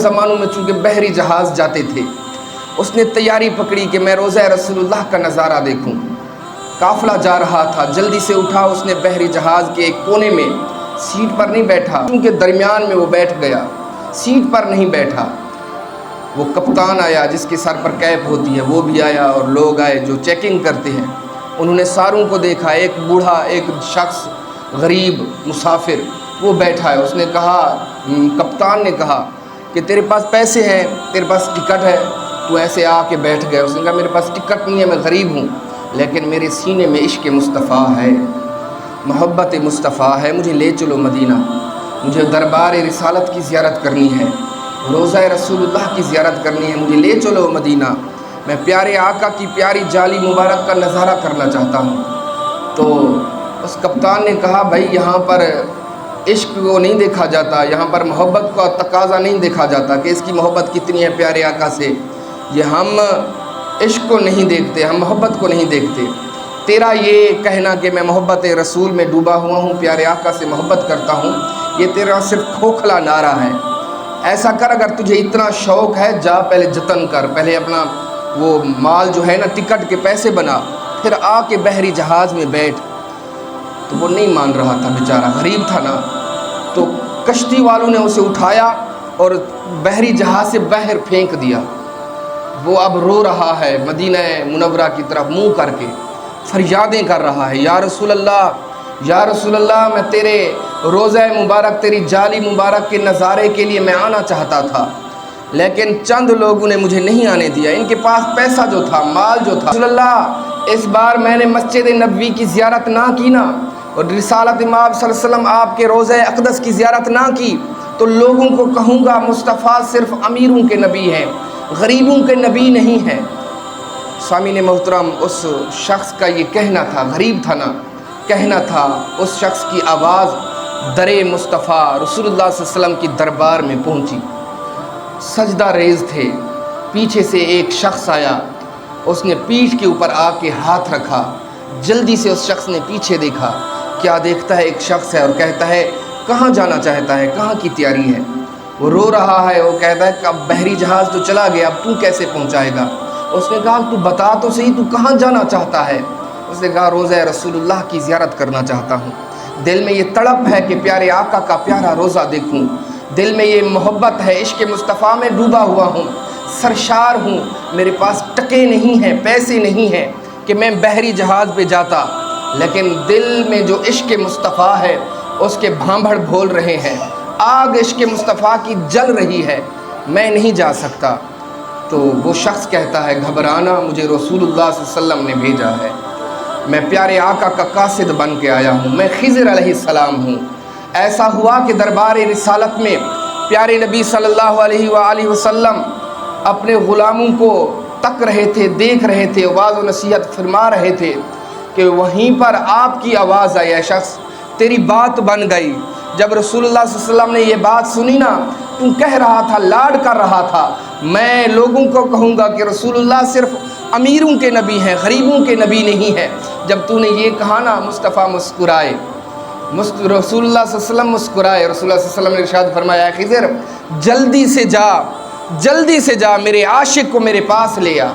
ज़मानों में चूँकि बहरी जहाज़ जाते थे, उसने तैयारी पकड़ी कि मैं रोज़ा रसूलुल्लाह का नज़ारा देखूं। काफ़िला जा रहा था, जल्दी से उठा, उसने बहरी जहाज़ के एक कोने में सीट पर नहीं बैठा, क्योंकि दरमियान में वो बैठ गया, सीट पर नहीं बैठा। वो कप्तान आया जिसके सर पर कैप होती है, वो भी आया, और लोग आए जो चेकिंग करते हैं। उन्होंने सारों को देखा, एक बूढ़ा, एक शख्स गरीब मुसाफिर वो बैठा है। उसने कहा, कप्तान ने कहा कि तेरे पास पैसे हैं, तेरे पास टिकट है, तू ऐसे आके बैठ गया। उसने कहा मेरे पास टिकट नहीं है, मैं गरीब हूँ, लेकिन मेरे सीने में इश्क मुस्तफ़ा है, मोहब्बत मुस्तफ़ा है, मुझे ले चलो मदीना, मुझे दरबार रिसालत की ज़ियारत करनी है, रोज़ा रसूलुल्लाह की ज़ियारत करनी है, मुझे ले चलो मदीना, मैं प्यारे आका की प्यारी जाली मुबारक का नज़ारा करना चाहता हूँ। तो उस कप्तान ने कहा, भाई यहाँ पर इश्क को नहीं देखा जाता, यहाँ पर मोहब्बत का तकाज़ा नहीं देखा जाता कि इसकी मोहब्बत कितनी है प्यारे आका से, ये हम इश्क को नहीं देखते, हम मोहब्बत को नहीं देखते। तेरा ये कहना कि मैं मोहब्बत रसूल में डूबा हुआ हूँ, प्यारे आका से मोहब्बत करता हूँ, ये तेरा सिर्फ खोखला नारा है। ऐसा कर, अगर तुझे इतना शौक़ है, जा पहले जतन कर, पहले अपना वो माल जो है ना, टिकट के पैसे बना, फिर आके बहरी जहाज़ में बैठ। तो वो नहीं मान रहा था, बेचारा गरीब था ना। तो कश्ती वालों ने उसे उठाया और बहरी जहाज़ से बाहर फेंक दिया। वो अब रो रहा है, मदीना मुनव्वरा की तरफ मुंह करके फरियादें कर रहा है, या रसूल अल्लाह, या रसूल अल्लाह, मैं तेरे रोज़ा मुबारक, तेरी जाली मुबारक के नज़ारे के लिए मैं आना चाहता था, लेकिन चंद लोगों ने मुझे नहीं आने दिया, इनके पास पैसा जो था, माल जो था। रसूल अल्लाह, इस बार मैंने मस्जिद नबवी की ज़ियारत ना की ना, और रिसालत इमाम सल्लल्लाहु अलैहि वसल्लम आपके रोज़ा अक़दस की ज़ियारत ना की, तो लोगों को कहूँगा मुस्तफ़ा सिर्फ़ अमीरों के नबी हैं, गरीबों के नबी नहीं हैं। सामीन मोहतरम, उस शख्स का ये कहना था, गरीब था ना, कहना था, उस शख्स की आवाज़ दरे मुस्तफ़ा रसूलुल्लाह सल्लल्लाहु अलैहि वसल्लम की दरबार में पहुँची। सजदा रेज़ थे, पीछे से एक शख्स आया, उसने पीठ के ऊपर आके हाथ रखा। जल्दी से उस शख्स ने पीछे देखा, क्या देखता है, एक शख्स है, और कहता है कहाँ जाना चाहता है, कहाँ की तैयारी है। वो रो रहा है, वो कहता है कि अब बहरी जहाज़ तो चला गया, अब तू कैसे पहुँचाएगा। उसने कहा तू बता तो सही, तू कहाँ जाना चाहता है। उसने कहा रोज़ा रसूलुल्लाह की ज़ियारत करना चाहता हूँ, दिल में ये तड़प है कि प्यारे आका का प्यारा रोज़ा देखूँ, दिल में ये मोहब्बत है, इश्क मुस्तफ़ा में डूबा हुआ हूँ, सरशार हूँ, मेरे पास टके नहीं हैं, पैसे नहीं हैं कि मैं बहरी जहाज़ पे जाता, लेकिन दिल में जो इश्क मुस्तफ़ा है उसके भांभड़ बोल रहे हैं, आग इश्क मुस्तफ़ा की जल रही है, मैं नहीं जा सकता। तो वो शख्स कहता है, घबराना, मुझे रसूलुल्लाह सल्लल्लाहु अलैहि वसल्लम ने भेजा है, मैं प्यारे आका का कासिद बन के आया हूँ, मैं खिज़र अलैहिस्सलाम हूँ। ऐसा हुआ कि दरबार रिसालत में प्यारे नबी सल्लल्लाहु अलैहि वसल्लम अपने ग़ुलामों को तक रहे थे, देख रहे थे, वाज़ व नसीहत फरमा रहे थे कि वहीं पर आपकी आवाज़ आई, शख्स तेरी बात बन गई। जब रसूलुल्लाह सल्लल्लाहु अलैहि वसल्लम ने ये बात सुनी ना, तू कह रहा था, लाड कर रहा था, मैं लोगों को कहूँगा कि रसूलुल्लाह सिर्फ अमीरों के नबी हैं, गरीबों के नबी नहीं हैं। जब तूने ये कहा ना, मुस्तफ़ा मुस्कुराए, रसूलुल्लाह सल्लल्लाहु अलैहि वसल्लम मुस्कुराए। रसूलुल्लाह सल्लल्लाहु अलैहि वसल्लम ने इरशाद फरमाया, खिज़र जल्दी से जा, जल्दी से जा, मेरे आशिक को मेरे पास ले आ,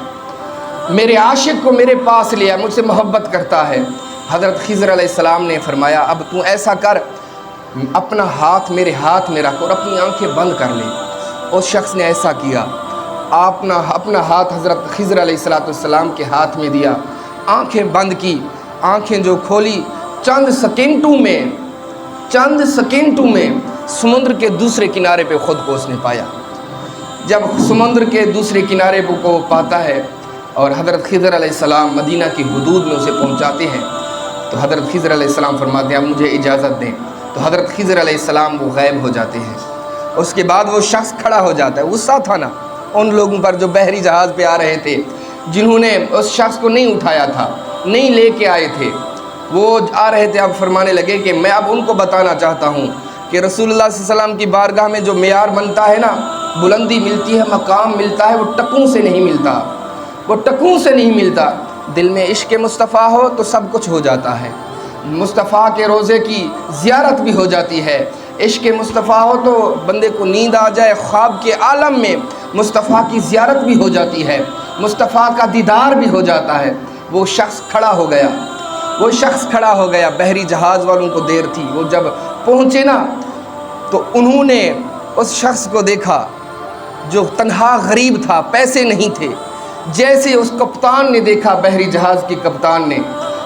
मेरे आशिक को मेरे पास ले आ, मुझसे मोहब्बत करता है। हज़रत खिज़र अलैहिस्सलाम ने फरमाया, अब तू ऐसा कर, अपना हाथ मेरे हाथ में रख और अपनी आंखें बंद कर ले। उस शख्स ने ऐसा किया, अपना हाथ हज़रत खिज़र अलैहिस्सलाम के हाथ में दिया, आंखें बंद की, आंखें जो खोली, चंद सेकेंडों में समुद्र के दूसरे किनारे पे ख़ुद को उसने पाया। जब समुद्र के दूसरे किनारे को पाता है और हज़रत खिज़र अलैहिस्सलाम मदीना की हुदूद में उसे पहुंचाते हैं, तो हज़रत खिज़र अलैहिस्सलाम फरमाते हैं, अब मुझे इजाज़त दें। तो हज़रत खिज़र अलैहिस्सलाम वो गायब हो जाते हैं। उसके बाद वो शख्स खड़ा हो जाता है। गुस्सा था ना उन लोगों पर जो बहरी जहाज़ पे आ रहे थे, जिन्होंने उस शख्स को नहीं उठाया था, नहीं लेके आए थे, वो आ रहे थे। अब फरमाने लगे कि मैं अब उनको बताना चाहता हूँ कि रसूलुल्लाह सल्लल्लाहु अलैहि वसल्लम की बारगाह में जो मेयार बनता है ना, बुलंदी मिलती है, मकाम मिलता है, वो टकों से नहीं मिलता, वो टकों से नहीं मिलता। दिल में इश्क मुस्तफ़ा हो तो सब कुछ हो जाता है। मुस्तफ़ा के रोज़े की ज़ियारत भी हो जाती है, عشق مصطفیٰ ہو تو بندے کو نیند آ جائے، خواب کے عالم میں مصطفیٰ کی زیارت بھی ہو جاتی ہے، مصطفیٰ کا دیدار بھی ہو جاتا ہے۔ وہ شخص کھڑا ہو گیا، وہ شخص کھڑا ہو گیا۔ بحری جہاز والوں کو دیر تھی، وہ جب پہنچے نا تو انہوں نے اس شخص کو دیکھا جو تنہا غریب تھا، پیسے نہیں تھے۔ جیسے اس کپتان نے دیکھا، بحری جہاز کی کپتان نے،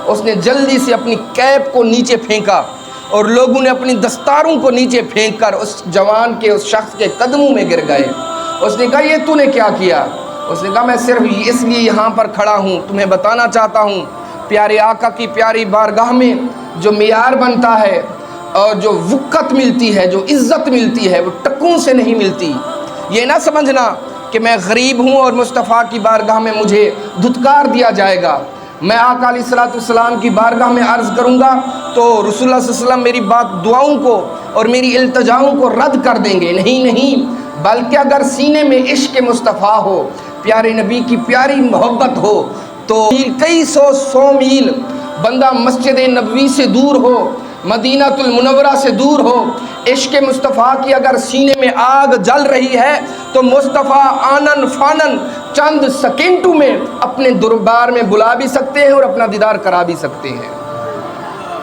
اس نے جلدی سے اپنی کیپ کو نیچے پھینکا اور لوگوں نے اپنی دستاروں کو نیچے پھینک کر اس جوان کے، اس شخص کے قدموں میں گر گئے۔ اس نے کہا یہ تو نے کیا کیا؟ اس نے کہا میں صرف اس لیے یہاں پر کھڑا ہوں، تمہیں بتانا چاہتا ہوں پیارے آقا کی پیاری بارگاہ میں جو معیار بنتا ہے اور جو وقت ملتی ہے، جو عزت ملتی ہے، وہ ٹکوں سے نہیں ملتی۔ یہ نہ سمجھنا کہ میں غریب ہوں اور مصطفیٰ کی بارگاہ میں مجھے دھتکار دیا جائے گا۔ میں آقا علیہ الصلوۃ والسلام کی بارگاہ میں عرض کروں گا تو رسول اللہ صلی اللہ علیہ وسلم میری دعاؤں کو اور میری التجاؤں کو رد کر دیں گے۔ نہیں، بلکہ اگر سینے میں عشق مصطفیٰ ہو، پیارے نبی کی پیاری محبت ہو، تو کئی سو میل بندہ مسجد نبوی سے دور ہو، مدینہ المنورہ سے دور ہو، عشق مصطفیٰ کی اگر سینے میں آگ جل رہی ہے تو مصطفیٰ آنن فانن چند سیکنڈوں میں اپنے دربار میں بلا بھی سکتے ہیں اور اپنا دیدار کرا بھی سکتے ہیں۔